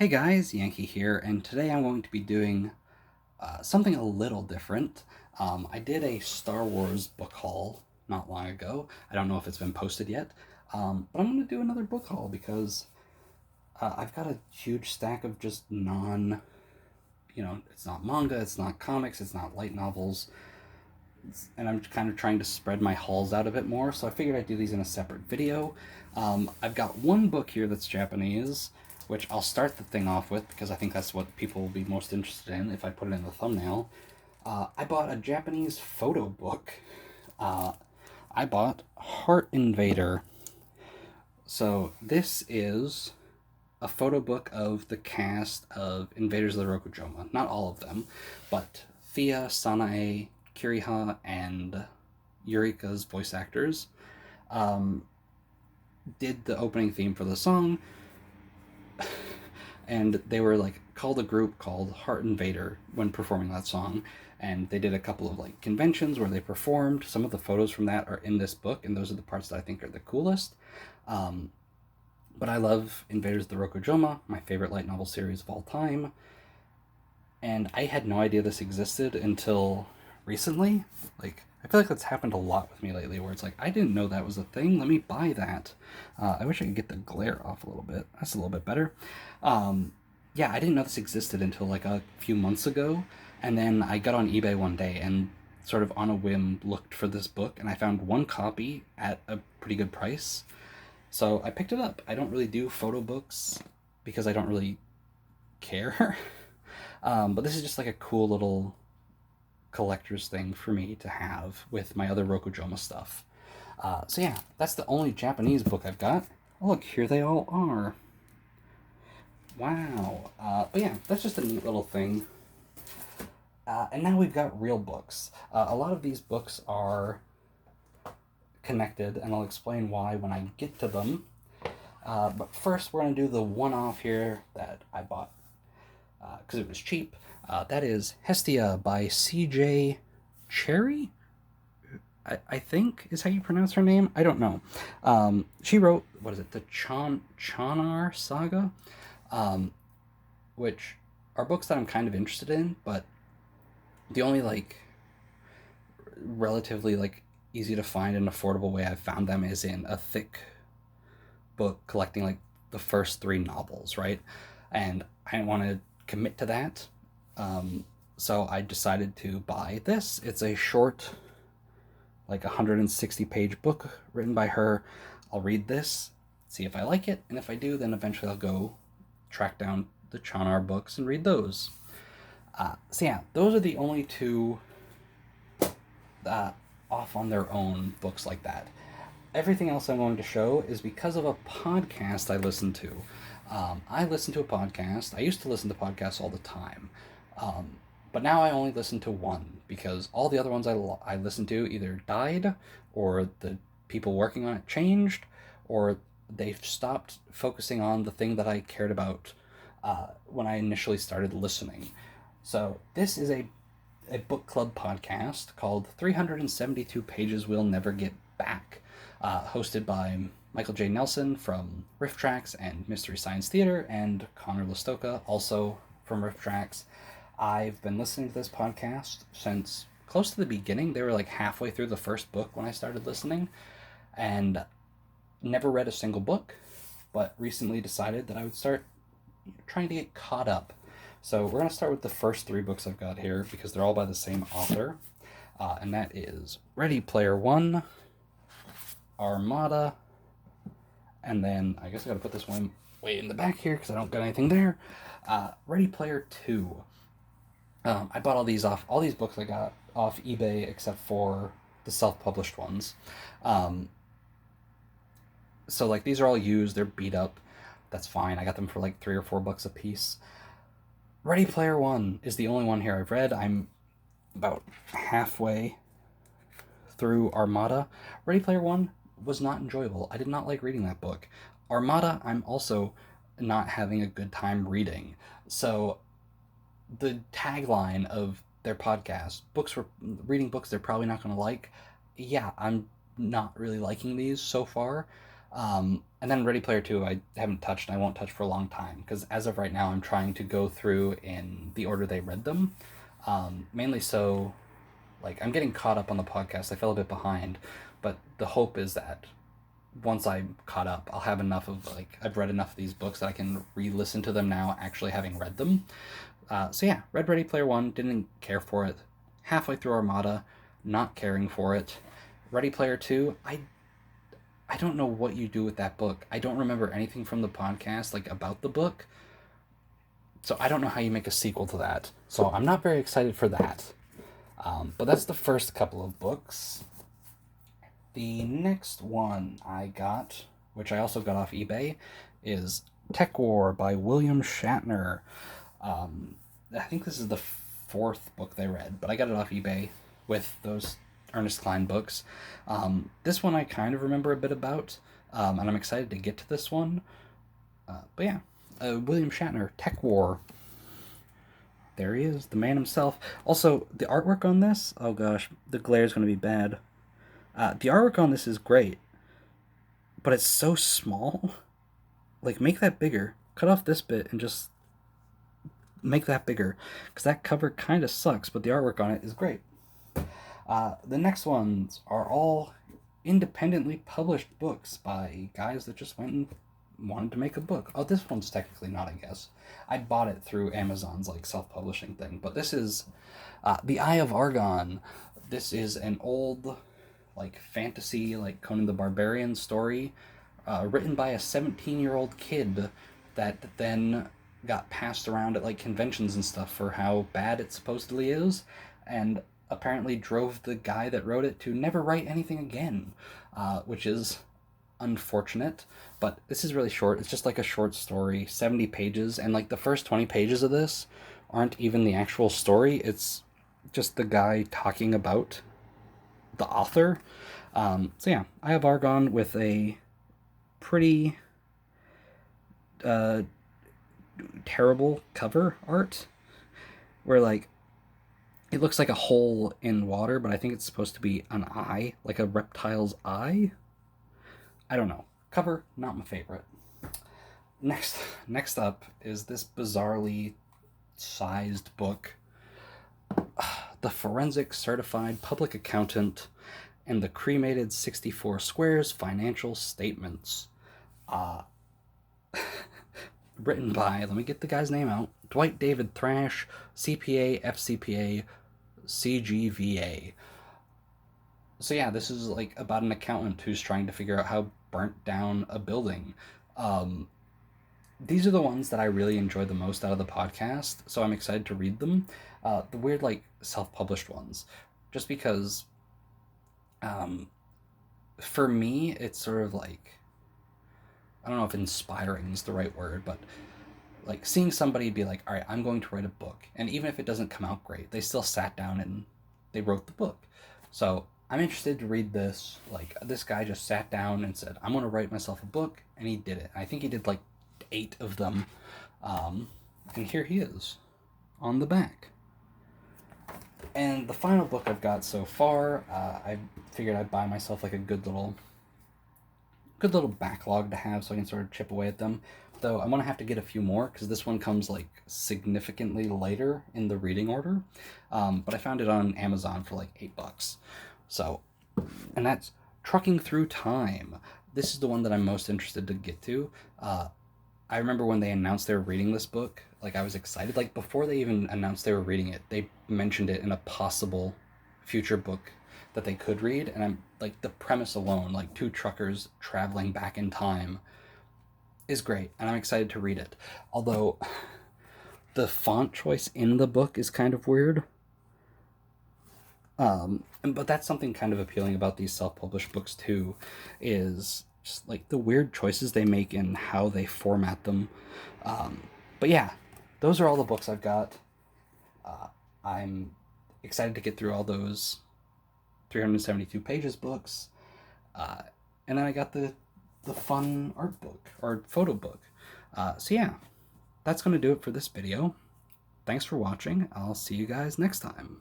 Hey guys, Yankee here, and today I'm going to be doing something a little different. I did a Star Wars book haul not long ago. I don't know if it's been posted yet, but I'm going to do another book haul because I've got a huge stack of just it's not manga, it's not comics, it's not light novels, and I'm kind of trying to spread my hauls out a bit more, so I figured I'd do these in a separate video. I've got one book here that's Japanese, which I'll start the thing off with because I think that's what people will be most interested in if I put it in the thumbnail. I bought a Japanese photo book. I bought Heart Invader. So this is a photo book of the cast of Invaders of the Rokujoma. Not all of them, but Thea, Sanae, Kiriha, and Eureka's voice actors did the opening theme for the song, and they were like called a group called Heart Invader when performing that song. And they did a couple of like conventions where they performed. Some of the photos from that are in this book, and those are the parts that I think are the coolest. Um, but I love Invaders of the Rokujoma, my favorite light novel series of all time. And I had no idea this existed until recently. Like, I feel like that's happened a lot with me lately, where it's like, I didn't know that was a thing. Let me buy that. I wish I could get the glare off a little bit. That's a little bit better. Yeah, I didn't know this existed until like a few months ago. And then I got on eBay one day and sort of on a whim looked for this book, and I found one copy at a pretty good price. So I picked it up. I don't really do photo books because I don't really care. But this is just like a cool little collector's thing for me to have with my other Rokujoma stuff. So yeah, that's the only Japanese book I've got. Oh, look, here they all are. Wow. But yeah, that's just a neat little thing. And now we've got real books. A lot of these books are connected, and I'll explain why when I get to them. But first, we're going to do the one-off here that I bought because it was cheap. That is Hestia by C.J. Cherry, I think is how you pronounce her name. I don't know. She wrote, what is it, the Chonar Saga, um, which are books that I'm kind of interested in, but the only like relatively like easy to find and affordable way I've found them is in a thick book collecting like the first three novels, right? And I didn't want to commit to that. So I decided to buy this. It's a short, like 160 page book written by her. I'll read this, see if I like it, and if I do, then eventually I'll go track down the Chonar books and read those. So yeah, those are the only two off on their own books like that. Everything else I'm going to show is because of a podcast I listen to. I listen to a podcast. I used to listen to podcasts all the time. But now I only listen to one because all the other ones I listened to either died, or the people working on it changed, or they've stopped focusing on the thing that I cared about when I initially started listening. So this is a book club podcast called 372 Pages We'll Never Get Back, hosted by Michael J. Nelson from Riff Tracks and Mystery Science Theater, and Connor Listoka, also from Riff Tracks. I've been listening to this podcast since close to the beginning. They were like halfway through the first book when I started listening, and never read a single book, but recently decided that I would start trying to get caught up. So we're going to start with the first three books I've got here because they're all by the same author, and that is Ready Player One, Armada, and then I guess I got to put this one way in the back here because I don't got anything there. Ready Player Two. I bought all these books I got off eBay except for the self-published ones. So like these are all used, they're beat up. That's fine. I got them for like $3 or $4 a piece. Ready Player One is the only one here I've read. I'm about halfway through Armada. Ready Player One was not enjoyable. I did not like reading that book. Armada, I'm also not having a good time reading. So the tagline of their podcast, books for reading books they're probably not going to like. Yeah, I'm not really liking these so far. And then Ready Player 2, I haven't touched and I won't touch for a long time because as of right now, I'm trying to go through in the order they read them. Mainly so, like, I'm getting caught up on the podcast. I fell a bit behind, but the hope is that once I'm caught up, I'll have enough of, like, I've read enough of these books that I can re-listen to them now, actually having read them. So yeah, read Ready Player One, didn't care for it. Halfway through Armada, not caring for it. Ready Player Two, I don't know what you do with that book. I don't remember anything from the podcast, like, about the book. So I don't know how you make a sequel to that. So I'm not very excited for that. But that's the first couple of books. The next one I got, which I also got off eBay, is TekWar by William Shatner. I think this is the fourth book they read, but I got it off eBay with those Ernest Cline books. This one I kind of remember a bit about, and I'm excited to get to this one. But yeah, William Shatner, TekWar. There he is, the man himself. Also, the artwork on this, oh gosh, the glare is going to be bad. The artwork on this is great, but it's so small. Like, make that bigger. Cut off this bit and just make that bigger. Because that cover kind of sucks, but the artwork on it is great. The next ones are all independently published books by guys that just went and wanted to make a book. Oh, this one's technically not, I guess. I bought it through Amazon's, like, self-publishing thing. But this is The Eye of Argon. This is an old, like, fantasy, like, Conan the Barbarian story written by a 17-year-old kid that then got passed around at, like, conventions and stuff for how bad it supposedly is, and apparently drove the guy that wrote it to never write anything again, which is unfortunate. But this is really short. It's just like a short story, 70 pages, and, like, the first 20 pages of this aren't even the actual story. It's just the guy talking about the author. So yeah, I have Argon with a pretty terrible cover art where, like, it looks like a hole in water, but I think it's supposed to be an eye, like a reptile's eye. I don't know. Cover, not my favorite. Next up is this bizarrely sized book, The Forensic Certified Public Accountant and the Cremated 64 Squares Financial Statements. Written by, let me get the guy's name out, Dwight David Thrash, CPA, FCPA, CGVA. So yeah, this is, like, about an accountant who's trying to figure out how burnt down a building. These are the ones that I really enjoy the most out of the podcast, so I'm excited to read them. The weird, like, self-published ones, just because for me, it's sort of like, I don't know if inspiring is the right word, but, like, seeing somebody be like, all right, I'm going to write a book. And even if it doesn't come out great, they still sat down and they wrote the book. So I'm interested to read this. Like, this guy just sat down and said, I'm going to write myself a book. And he did it. I think he did like 8 of them. And here he is on the back. And the final book I've got so far, I figured I'd buy myself, like, a good little backlog to have so I can sort of chip away at them. Though I'm going to have to get a few more because this one comes, like, significantly later in the reading order. But I found it on Amazon for like $8. So, and that's Trucking Through Time. This is the one that I'm most interested to get to. I remember when they announced they were reading this book, like, I was excited. Like, before they even announced they were reading it, they mentioned it in a possible future book that they could read, and I'm like, the premise alone, like 2 truckers traveling back in time, is great, and I'm excited to read it. Although the font choice in the book is kind of weird. But that's something kind of appealing about these self-published books too, is just, like, the weird choices they make and how they format them. But yeah, those are all the books I've got. I'm excited to get through all those 372 pages books. And then I got the fun art book, or photo book. So yeah, that's going to do it for this video. Thanks for watching. I'll see you guys next time.